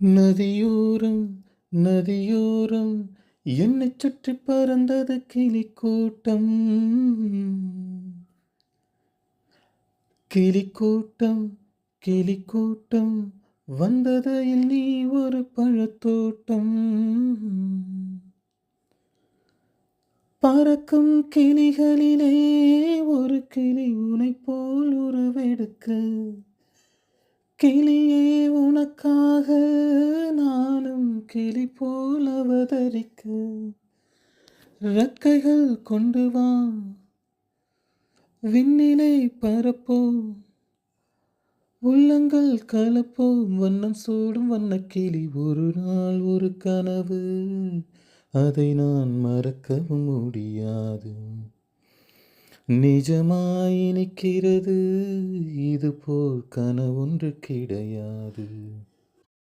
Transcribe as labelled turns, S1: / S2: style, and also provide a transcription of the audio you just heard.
S1: நதியோரம் நதியோரம் என்னைச் சுற்றிப் பறந்தது கிளிக்கூட்டம். கிளிக்கூட்டம் கிளிக்கூட்டம் வந்ததையில் நீ ஒரு பழத்தோட்டம். பறக்கும் கிளிகளிலே ஒரு கிளி உனைப் போல் உருவெடுக்க, கிளியே உனக்காக நானும் கிளி போல் அவதரிக்க. ரெக்கைகள் கொண்டு வா, விண்ணிலே பறப்போம், உள்ளங்கள் கலப்போம், வண்ணம் சூடும் வண்ணக்கிளி. ஒரு நாள் ஒரு கனவு, அதை நான் மறக்கவும் முடியாது. நிஜமாய் நிற்கிறது, இதுபோல் கனவொன்று கிடையாது.